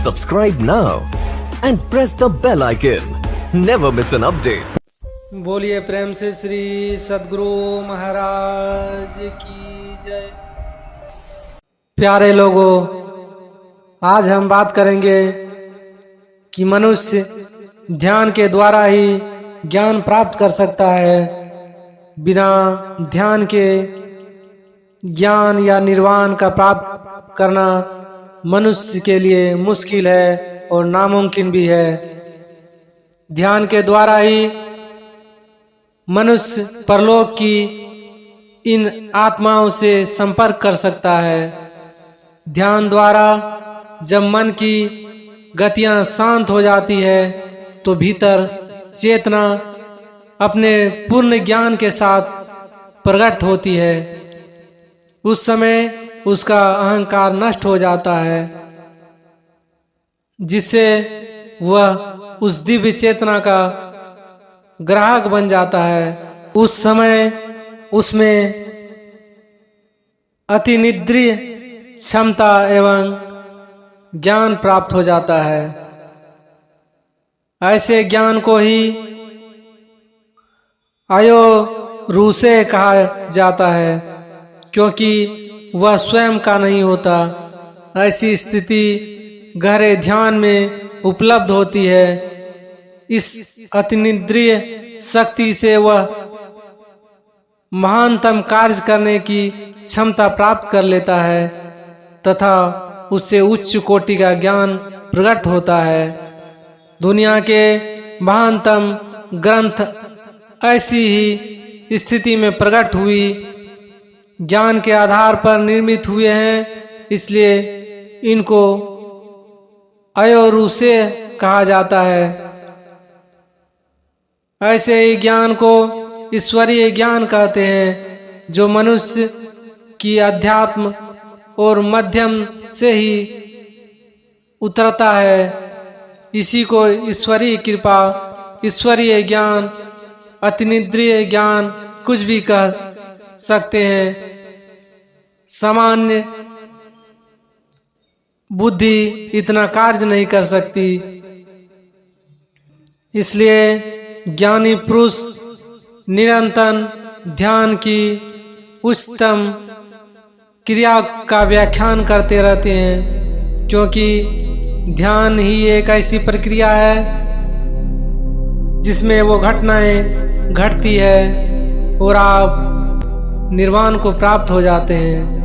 Subscribe now and press the bell icon. Never miss an update. बोलिए प्रेम से श्री सद्गुरु महाराज की जय। प्यारे लोगों, आज हम बात करेंगे कि मनुष्य ध्यान के द्वारा ही ज्ञान प्राप्त कर सकता है। बिना ध्यान के ज्ञान या निर्वाण का प्राप्त करना मनुष्य के लिए मुश्किल है और नामुमकिन भी है। ध्यान के द्वारा ही मनुष्य परलोक की इन आत्माओं से संपर्क कर सकता है। ध्यान द्वारा जब मन की गतियां शांत हो जाती है तो भीतर चेतना अपने पूर्ण ज्ञान के साथ प्रकट होती है। उस समय उसका अहंकार नष्ट हो जाता है, जिससे वह उस दिव्य चेतना का ग्राहक बन जाता है। उस समय उसमें अतिनिद्रिय क्षमता एवं ज्ञान प्राप्त हो जाता है। ऐसे ज्ञान को ही अयोरूसे कहा जाता है, क्योंकि वह स्वयं का नहीं होता। ऐसी स्थिति गहरे ध्यान में उपलब्ध होती है। इस अतिनिद्रिय शक्ति से वह महानतम कार्य करने की क्षमता प्राप्त कर लेता है तथा उससे उच्च कोटि का ज्ञान प्रकट होता है। दुनिया के महानतम ग्रंथ ऐसी ही स्थिति में प्रकट हुई ज्ञान के आधार पर निर्मित हुए हैं, इसलिए इनको अयोरूसे कहा जाता है। ऐसे ही ज्ञान को ईश्वरीय ज्ञान कहते हैं, जो मनुष्य की अध्यात्म और मध्यम से ही उतरता है। इसी को ईश्वरीय कृपा, ईश्वरीय ज्ञान, अतिनिद्रिय ज्ञान कुछ भी कह सकते हैं। सामान्य बुद्धि इतना कार्य नहीं कर सकती, इसलिए ज्ञानी पुरुष निरंतर ध्यान की उच्चतम क्रिया का व्याख्यान करते रहते हैं, क्योंकि ध्यान ही एक ऐसी प्रक्रिया है जिसमें वो घटनाएं घटती है और आप निर्वाण को प्राप्त हो जाते हैं।